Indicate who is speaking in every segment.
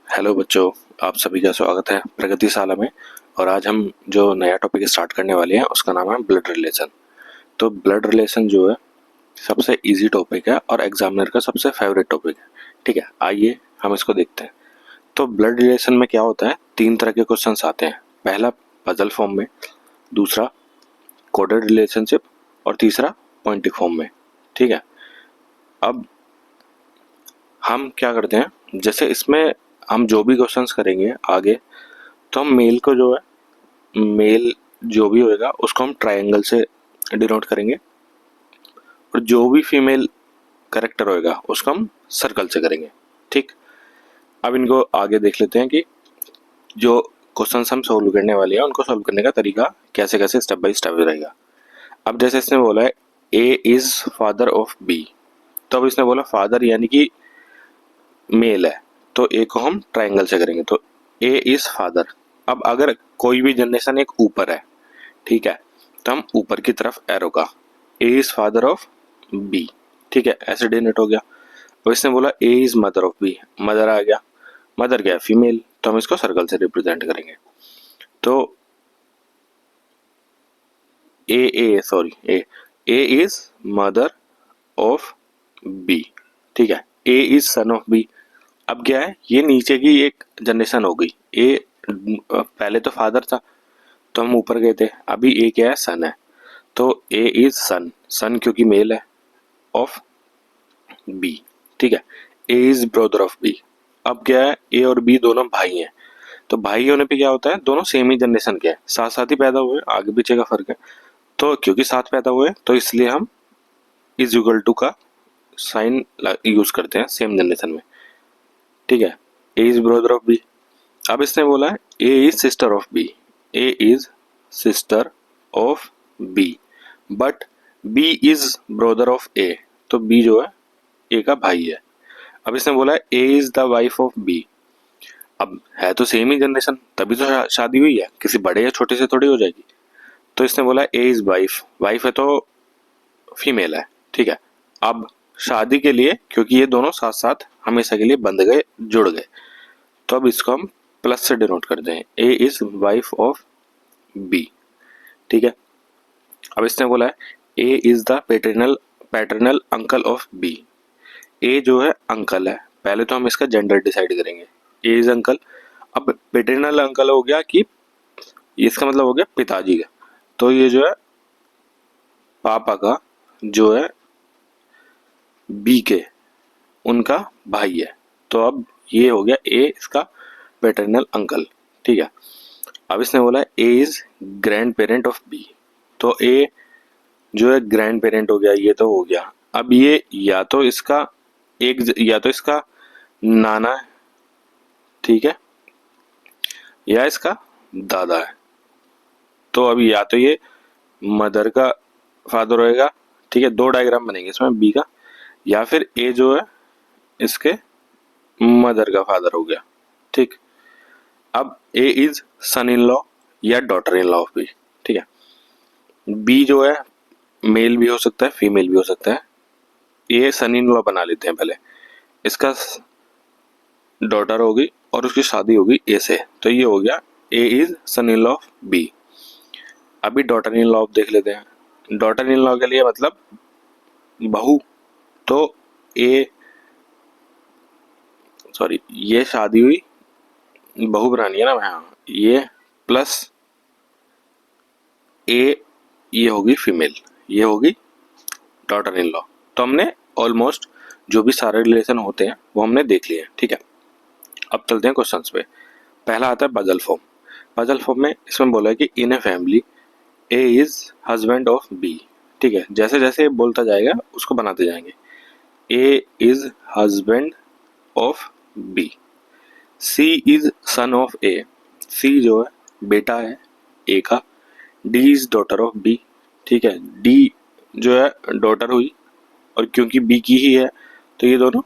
Speaker 1: Hello बच्चों, आप सभी का स्वागत है प्रगतिशाला में। और आज हम जो नया टॉपिक स्टार्ट करने वाले हैं उसका नाम है ब्लड रिलेशन। तो ब्लड रिलेशन जो है सबसे इजी टॉपिक है और एग्जामिनर का सबसे फेवरेट टॉपिक है। ठीक है, आइए हम इसको देखते हैं। तो ब्लड रिलेशन में क्या होता है, तीन तरह के क्वेश्चंस आते हैं। पहला पजल फॉर्म में, दूसरा कोडेड रिलेशनशिप और तीसरा पॉइंटिक फॉर्म में। ठीक है, अब हम क्या करते हैं, जैसे इसमें हम जो भी क्वेश्चंस करेंगे आगे, तो हम मेल को जो है, मेल जो भी होएगा उसको हम ट्रायंगल से डिनोट करेंगे और जो भी फीमेल करेक्टर होएगा उसको हम सर्कल से करेंगे। ठीक, अब इनको आगे देख लेते हैं कि जो क्वेश्चंस हम सोल्व करने वाले हैं उनको सोल्व करने का तरीका कैसे कैसे स्टेप बाय स्टेप रहेगा। अब जैसे इसने बोला है A is father of B, तो अब इसने बोला फादर यानी कि मेल है, तो ए को हम ट्रायंगल से करेंगे। तो ए इज फादर। अब अगर कोई भी जनरेशन एक ऊपर है, ठीक है, तो हम ऊपर की तरफ एरो का A is father of B, ठीक है, ऐसे डिनोट हो गया। अब इसने बोला A is mother of B, mother आ गया, मदर क्या है, फीमेल, तो हम इसको सर्कल से रिप्रेजेंट करेंगे। तो ए इज मदर ऑफ बी, ठीक है, A is son of B. अब क्या है, ये नीचे की एक जनरेशन हो गई। ए पहले तो फादर था तो हम ऊपर गए थे, अभी ए क्या है, सन है, तो ए इज सन, सन क्योंकि मेल है, ऑफ बी, ठीक है, A is brother of B. अब क्या है, ए और बी दोनों भाई हैं, तो भाई होने पे क्या होता है, दोनों सेम ही जनरेशन के हैं, साथ साथ ही पैदा हुए, आगे पीछे का फर्क है। तो क्योंकि साथ पैदा हुए तो इसलिए हम इज इक्वल टू का साइन यूज करते हैं सेम जनरेशन में। ठीक है, A is brother of B. अब इसने बोला है A is sister of B, A is sister of B, but B is brother of A, तो बी जो है ए का भाई है। अब इसने बोला है A is the wife of B. अब है तो सेम ही जनरेशन, तभी तो शादी हुई है, किसी बड़े या छोटे से थोड़ी हो जाएगी। तो इसने बोला ए इज वाइफ, वाइफ है तो फीमेल है, ठीक है। अब शादी के लिए, क्योंकि ये दोनों साथ साथ हमेशा के लिए बंध गए, जुड़ गए, तो अब इसको हम प्लस से डिनोट करते हैं, A is wife of B, ठीक है। अब इसने बोला है A is the paternal paternal uncle of B. A जो है अंकल है, पहले तो हम इसका जेंडर डिसाइड करेंगे, ए इज अंकल। अब पैटर्नल अंकल हो गया कि इसका मतलब हो गया पिताजी का, तो ये जो है पापा का जो है बी के, उनका भाई है, तो अब ये हो गया ए इसका पैटर्नल अंकल, ठीक है। अब इसने बोला A is grand parent of B, तो ए जो है ग्रैंड पेरेंट हो गया, ये तो हो गया। अब ये या तो इसका नाना है, ठीक है, या इसका दादा है। तो अब या तो ये मदर का फादर होएगा, ठीक है, दो डायग्राम बनेंगे इसमें बी का, या फिर ए जो है इसके मदर का फादर हो गया, ठीक। अब A is son in law या daughter in law of B, ठीक है। बी जो है मेल भी हो सकता है, फीमेल भी हो सकता है। ए सन इन लॉ बना लेते हैं पहले, इसका डॉटर होगी और उसकी शादी होगी ए से, तो ये हो गया A is son in law of B. अभी डॉटर इन लॉ देख लेते हैं। डॉटर इन लॉ के लिए मतलब बहू, तो ए सॉरी ये शादी हुई, बहू बनानी है ना, हाँ, ये प्लस ए, ये होगी फीमेल, ये होगी डॉटर इन लॉ। तो हमने ऑलमोस्ट जो भी सारे रिलेशन होते हैं वो हमने देख लिए, ठीक है। अब चलते हैं क्वेश्चंस पे। पहला आता है पजल फॉर्म। पजल फॉर्म में इसमें बोला है कि in a family A is husband of B, ठीक है, जैसे जैसे बोलता जाएगा उसको बनाते जाएंगे। A is husband of B, C is son of A, C जो है बेटा है ए का, D is daughter of B, ठीक है, डी जो है डॉटर हुई, और क्योंकि बी की ही है तो ये दोनों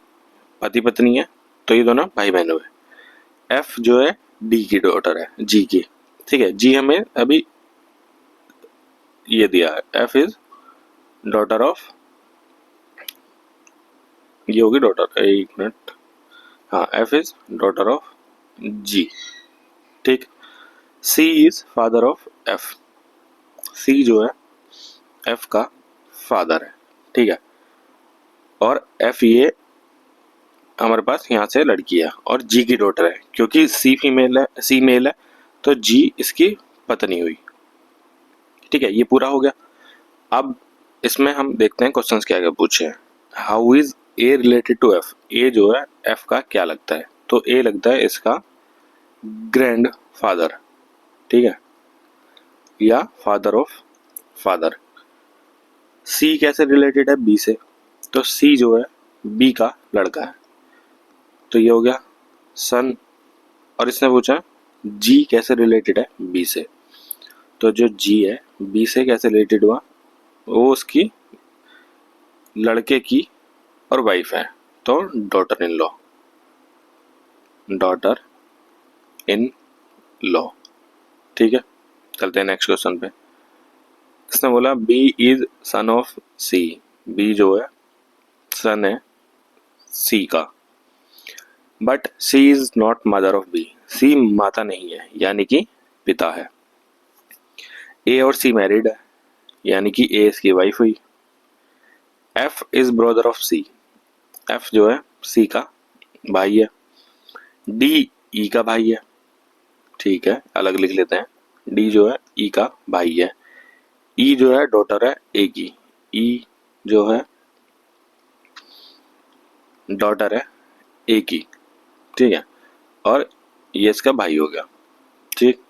Speaker 1: पति पत्नी है, तो ये दोनों भाई बहन हुए। एफ जो है डी की डॉटर है, जी की, ठीक है, जी हमें अभी ये दिया है, एफ इज डॉटर ऑफ, ये होगी डॉटर, एक मिनट, हाँ, एफ इज डॉटर ऑफ जी, ठीक। सी इज फादर ऑफ एफ, सी जो है एफ का फादर है, ठीक है। और एफ ये हमारे पास यहाँ से लड़की है और जी की डॉटर है, क्योंकि सी फीमेल है, सी मेल है, तो जी इसकी पत्नी हुई, ठीक है। ये पूरा हो गया। अब इसमें हम देखते हैं क्वेश्चंस क्या क्या पूछे हैं। How is A related to F, A जो है एफ का क्या लगता है, तो ए लगता है इसका ग्रैंड फादर, ठीक है, या फादर ऑफ फादर। सी कैसे रिलेटेड है बी से, तो सी जो है बी का लड़का है, तो ये हो गया सन। और इसने पूछा जी कैसे रिलेटेड है बी से, तो जो जी है बी से कैसे रिलेटेड हुआ, वो उसकी लड़के की और वाइफ है, तो daughter in law, daughter in law, ठीक है। चलते हैं नेक्स्ट क्वेश्चन पे। इसने बोला B is son of C, B जो है सन है सी का, but C is not mother of B, C माता नहीं है यानी कि पिता है। ए और सी मैरिड है यानी कि ए इसकी वाइफ हुई। F is brother of C, F जो है सी का भाई है। डी ई का भाई है, ठीक है, अलग लिख लेते हैं। डी जो है ई का भाई है। ई जो है डॉटर है ए की, ई जो है डॉटर है ए की, ठीक है। और ये इसका भाई हो गया, ठीक।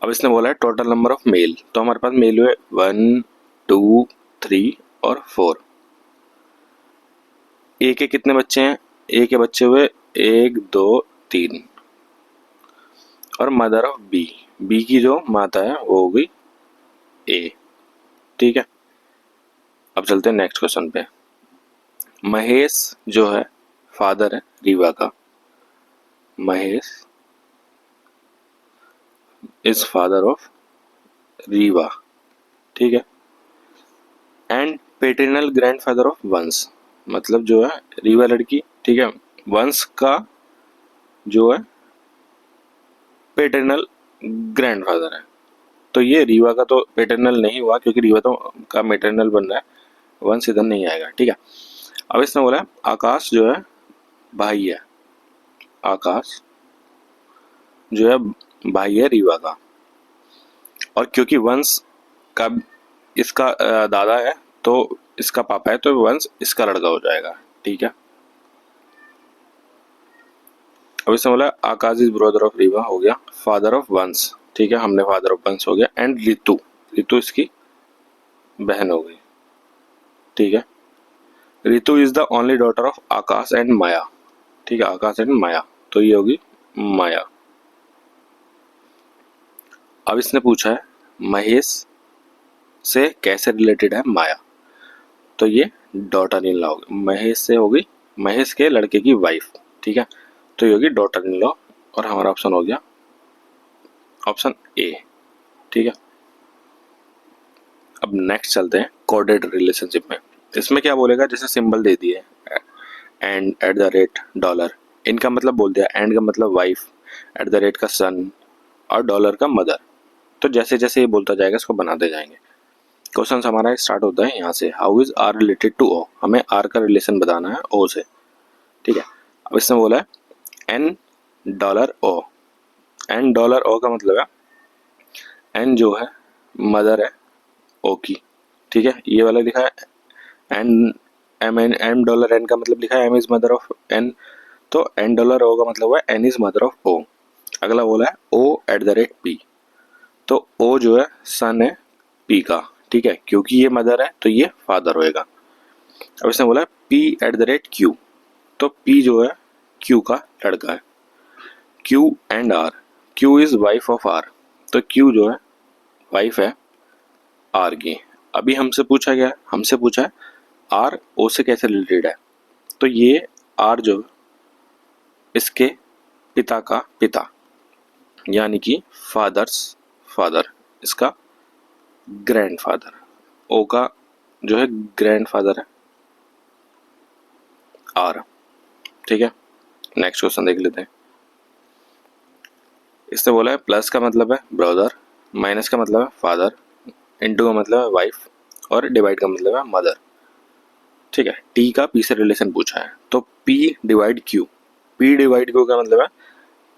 Speaker 1: अब इसने बोला है टोटल नंबर ऑफ मेल, तो हमारे पास मेल हुए 1 2 3 और 4। ए के कितने बच्चे हैं, ए के बच्चे हुए 1 2 3। और मदर ऑफ बी, बी की जो माता है वो हो गई ए, ठीक है। अब चलते हैं नेक्स्ट क्वेश्चन पे। महेश जो है फादर है रीवा का, Mahesh is father of Rewa, ठीक है। एंड पेटर्नल ग्रैंडफादर ऑफ वंश, मतलब जो है रीवा लड़की, ठीक है, वंश का जो है पेटर्नल ग्रैंडफादर है। तो ये रीवा का तो पेटर्नल नहीं हुआ क्योंकि रीवा तो का मेटर्नल बन रहा है, वंश इधर नहीं आएगा, ठीक है। अब इसने बोला आकाश जो है भाई है, आकाश जो है भाई है रीवा का, और क्योंकि वंश का इसका दादा है तो इसका पापा है, तो वंश इसका लड़का हो जाएगा, ठीक है। अब इसने बोला आकाश इज ब्रदर ऑफ रीवा हो गया, फादर ऑफ वंश, ठीक है, हमने फादर ऑफ वंश हो गया। एंड रितु, रितु इसकी बहन हो गई, ठीक है। Ritu is the only daughter of Akash and Maya, ठीक है, आकाश एंड माया, तो ये होगी माया। अब इसने पूछा है महेश से कैसे रिलेटेड है माया, तो ये डॉटर इन लॉ होगी, महेश से होगी महेश के लड़के की वाइफ, ठीक है, तो ये होगी डॉटर इन लॉ। और हमारा ऑप्शन हो गया ऑप्शन ए, ठीक है। अब नेक्स्ट चलते हैं कोडेड रिलेशनशिप में। इसमें क्या बोलेगा, जैसे सिंबल दे दिए and eight the rate dollar, इनका मतलब बोल दिया, एंड का मतलब वाइफ, एट द रेट का सन और डॉलर का मदर। तो जैसे जैसे ये बोलता जाएगा इसको बनाते जाएंगे। क्वेश्चन हमारा स्टार्ट होता है यहाँ से, how is R related to O, हमें आर का रिलेशन बताना है ओ से, ठीक है। अब इसने बोला है एन डॉलर ओ, एन डॉलर ओ का मतलब है एन जो है मदर है ओ की, ठीक है, ये वाला लिखा है एन, एम डॉलर एन का मतलब लिखा है M is mother of N, तो एन डॉलर ओ का मतलब हुआ N is mother of O. अगला बोला है O at the rate P, तो ओ जो है सन है पी का, ठीक है, क्योंकि ये मदर है तो ये फादर होएगा। अब इसने बोला P at the rate Q, तो पी जो है क्यू का लड़का है। Q and R, Q is wife of R, तो क्यू जो है वाइफ है आर की। अभी हमसे पूछा गया, हमसे पूछा है आर ओ से कैसे रिलेटेड है, तो ये आर जो इसके पिता का पिता यानी कि फादर्स फादर, इसका ग्रैंडफादर, ओ का जो है ग्रैंडफादर है आर, ठीक है। नेक्स्ट क्वेश्चन देख लेते हैं। इसने बोला है प्लस का मतलब है ब्रदर, माइनस का मतलब है फादर, इनटू का मतलब है वाइफ और डिवाइड का मतलब है मदर। ठीक है, टी का पी से रिलेशन पूछा है तो P divide Q, P divide Q का मतलब है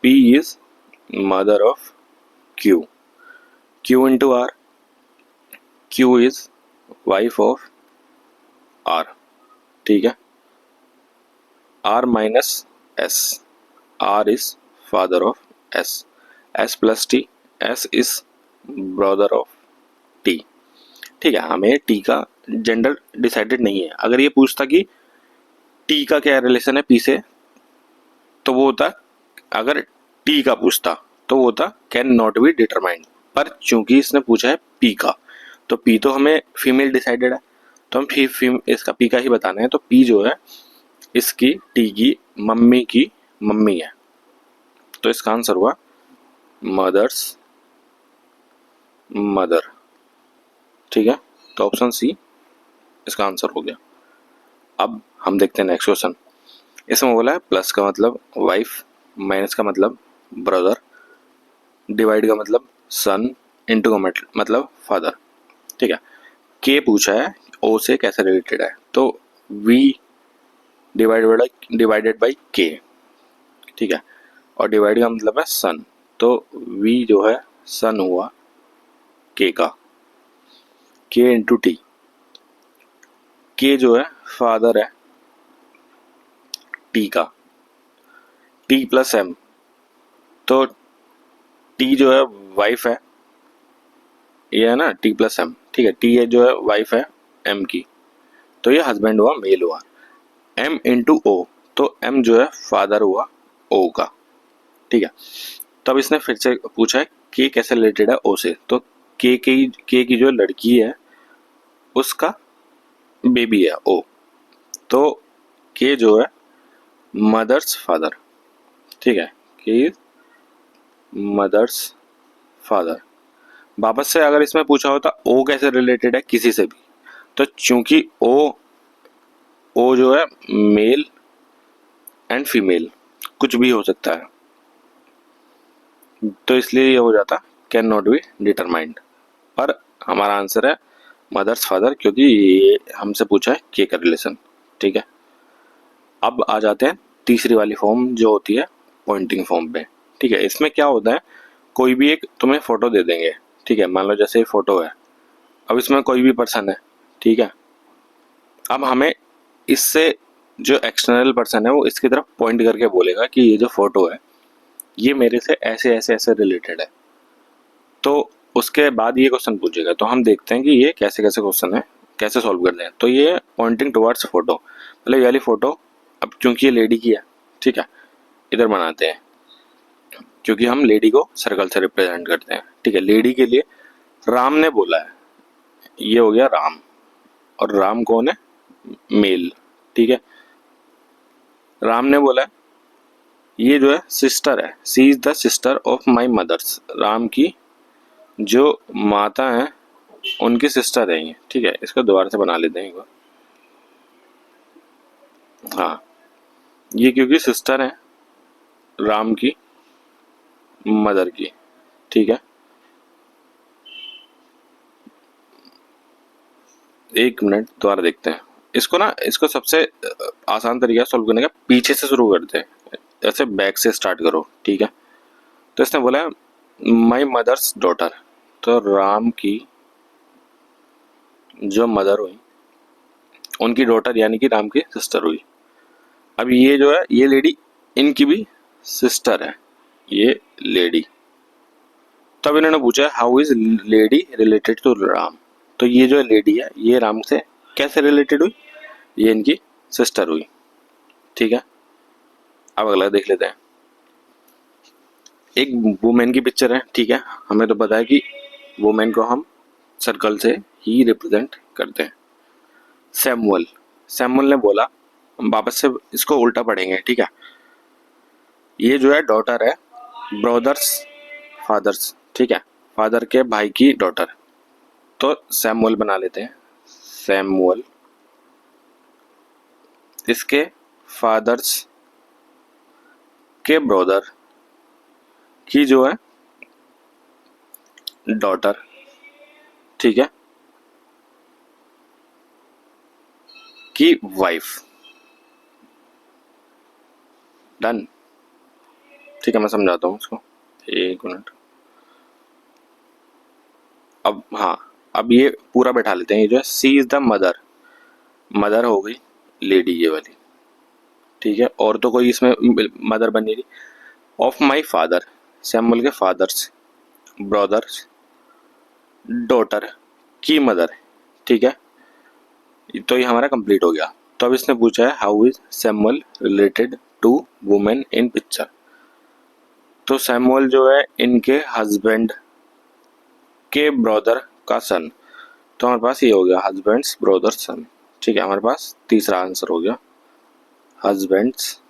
Speaker 1: P is mother of Q, Q into R, Q is wife of R. ठीक है, R minus S, R is father of S, S plus T, S is brother of T. ठीक है, हमें T का gender decided नहीं है। अगर ये पूछता कि टी का क्या रिलेशन है पी से, तो वो होता, अगर टी का पूछता तो वो होता कैन नॉट बी डिटरमाइंड। पर चूंकि इसने पूछा है पी का, तो पी तो हमें फीमेल डिसाइडेड है, तो हम इसका पी का ही बताना है। तो पी जो है इसकी टी की मम्मी है, तो इसका आंसर हुआ मदर्स मदर। ठीक है, तो ऑप्शन सी इसका आंसर हो गया। अब हम देखते हैं नेक्स्ट क्वेश्चन। इसमें बोला है प्लस का मतलब वाइफ, माइनस का मतलब ब्रदर, डिवाइड का मतलब सन, इनटू का मतलब फादर। ठीक है, के पूछा है ओ से कैसे रिलेटेड है, तो वी डिवाइडेड बाई के। ठीक है, और डिवाइड का मतलब है सन, तो वी जो है सन हुआ के का, के इंटू टी, के जो है फादर है टी का, टी प्लस एम, तो टी जो है वाइफ है, ये है ना टी प्लस एम। ठीक है, टी जो है वाइफ है एम की, तो ये हस्बैंड हुआ, मेल हुआ। एम इंटू ओ, तो एम जो है फादर हुआ ओ का। ठीक है, तब इसने फिर से पूछा है के कैसे रिलेटेड है ओ से, तो के की जो लड़की है उसका बेबी है ओ, तो के जो है मदर्स फादर। ठीक है, के मदर्स फादर। वापस से अगर इसमें पूछा होता ओ कैसे रिलेटेड है किसी से भी, तो चूंकि ओ जो है मेल एंड फीमेल कुछ भी हो सकता है, तो इसलिए ये हो जाता कैन नॉट बी डिटरमाइंड। पर हमारा आंसर है मदर्स फादर, क्योंकि ये हमसे पूछा है के का रिलेशन। ठीक है, अब आ जाते हैं तीसरी वाली फॉर्म जो होती है पॉइंटिंग फॉर्म पे। ठीक है, इसमें क्या होता है, कोई भी एक तुम्हें फोटो दे देंगे। ठीक है, मान लो जैसे ये फोटो है, अब इसमें कोई भी पर्सन है। ठीक है, अब हमें इससे जो एक्सटर्नल पर्सन है वो इसकी तरफ पॉइंट करके बोलेगा कि ये जो फोटो है ये मेरे से ऐसे ऐसे ऐसे रिलेटेड है, तो उसके बाद ये क्वेश्चन पूछेगा। तो हम देखते हैं कि ये कैसे कैसे क्वेश्चन है, कैसे सॉल्व करते हैं। तो ये पॉइंटिंग टुवर्ड्स फोटो, मतलब ये वाली फोटो, अब क्योंकि ये लेडी की है, ठीक है, इधर बनाते हैं, क्योंकि हम लेडी को सर्कल से रिप्रेजेंट करते हैं। ठीक है, लेडी के लिए राम ने बोला है, ये हो गया राम, और राम कौन है, मेल। ठीक है, राम ने बोला है ये जो है सिस्टर है, she is the sister of my mother's, Ram की जो माता है उनकी सिस्टर है ये। ठीक है, इसको दोबारा से बना लेते हैं एक बार। हाँ, ये क्योंकि सिस्टर है राम की मदर की। ठीक है, एक मिनट दोबारा देखते हैं इसको ना। इसको सबसे आसान तरीका सॉल्व करने का पीछे से शुरू करते हैं, ऐसे बैक से स्टार्ट करो। ठीक है, तो इसने बोला माई मदर्स डॉटर, तो राम की जो मदर हुई उनकी डॉटर यानी कि राम की सिस्टर हुई। अब ये जो है ये लेडी इनकी भी सिस्टर है, ये लेडी। तब इन्होंने पूछा how is lady related to Ram, तो ये जो लेडी है ये राम से कैसे रिलेटेड हुई, ये इनकी सिस्टर हुई। ठीक है, अब अगला देख लेते हैं। एक वुमेन की पिक्चर है। ठीक है, हमें तो पता है कि वुमेन को हम सर्कल से ही रिप्रेजेंट करते हैं। सैमुअल, सैमुअल ने बोला, हम वापस से इसको उल्टा पढ़ेंगे। ठीक है, ये जो है डॉटर है ब्रदर्स फादर्स। ठीक है, फादर के भाई की डॉटर, तो सैमुअल बना लेते हैं। सैमुअल इसके फादर्स के ब्रदर की जो है डॉटर, ठीक है, की वाइफ। डन। ठीक है, मैं समझाता हूँ उसको, एक मिनट। अब हाँ, अब ये पूरा बैठा लेते हैं। ये जो है she is the mother, mother हो गई लेडी ये वाली, ठीक है, और तो कोई इसमें मदर बन नहीं रही। ऑफ माई फादर, सैमुअल के फादर्स, ब्रदर्स, डॉटर की मदर, ठीक है, तो ये हमारा कंप्लीट हो गया। तो अब इसने पूछा है how is Samuel related to women in picture. तो सैमुअल जो है इनके हस्बैंड के ब्रदर का सन, तो हमारे पास ये हो गया हस्बैंड्स ब्रदर सन, ठीक है, हमारे पास तीसरा आंसर हो गया हस्बैंड्स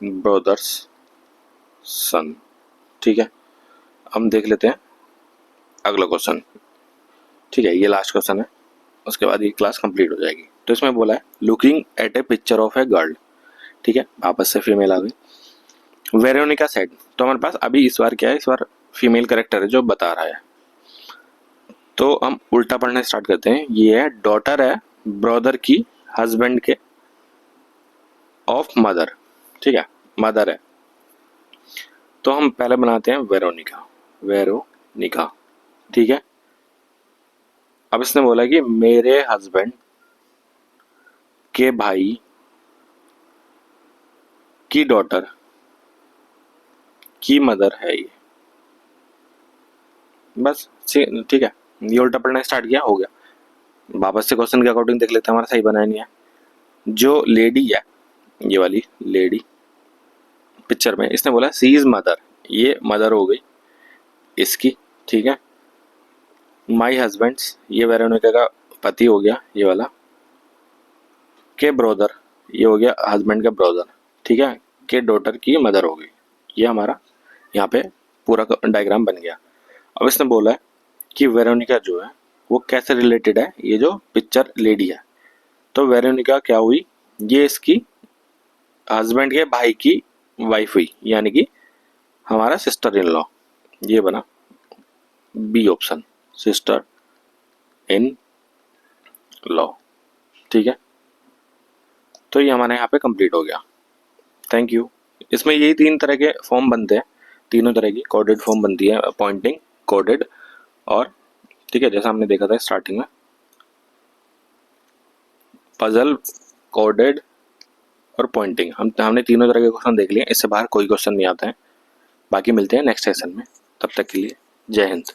Speaker 1: ब्रदर्स सन, ठीक है। हम देख लेते हैं अगला क्वेश्चन, ठीक है, ये लास्ट क्वेश्चन है, उसके बाद ये क्लास कंप्लीट हो जाएगी। तो इसमें बोला है looking at A picture of a girl, ठीक है, वापस से फीमेल आ गई। वेरोनिका सेड, तो हमारे पास अभी इस बार क्या है, इस बार फीमेल कैरेक्टर है जो बता रहा है, तो हम उल्टा पढ़ना स्टार्ट करते हैं। ये है डॉटर है ब्रदर की हस्बैंड के ऑफ मदर, ठीक है, मदर है, तो हम पहले बनाते हैं वेरोनिका, वेरोनिका, ठीक है। अब इसने बोला कि मेरे हस्बैंड के भाई की डॉटर की मदर है ये, बस ठीक है, ये उल्टा पढ़ना स्टार्ट किया, हो गया। वापस से क्वेश्चन के अकॉर्डिंग देख लेते हैं हमारा सही बनाया नहीं है। जो लेडी है, ये वाली लेडी पिक्चर में, इसने बोला सी इज मदर, ये मदर हो गई इसकी, ठीक है। माई हस्बैंड्स, ये वेरोनिका का पति हो गया ये वाला, के ब्रदर, ये हो गया हस्बैंड का ब्रदर, ठीक है, के डॉटर की मदर हो गई। ये हमारा यहाँ पे पूरा डायग्राम बन गया। अब इसने बोला है कि वेरोनिका जो है वो कैसे रिलेटेड है, ये जो पिक्चर लेडी है, तो वेरोनिका क्या हुई, ये इसकी हस्बैंड के भाई की वाइफ हुई, यानी कि हमारा सिस्टर इन लॉ, ये बना B option, sister in law, ठीक है। तो ये हमारे यहाँ पे कंप्लीट हो गया। Thank you. इसमें यही 3 तरह के फॉर्म बनते हैं, तीनों तरह की कोडेड फॉर्म बनती है, पॉइंटिंग, कोडेड और, ठीक है, जैसा हमने देखा था स्टार्टिंग में, पजल, कोडेड और पॉइंटिंग, हमने तीनों तरह के क्वेश्चन देख लिए, इससे बाहर कोई क्वेश्चन नहीं आता है। बाकी मिलते हैं नेक्स्ट सेशन में, तब तक के लिए जय हिंद।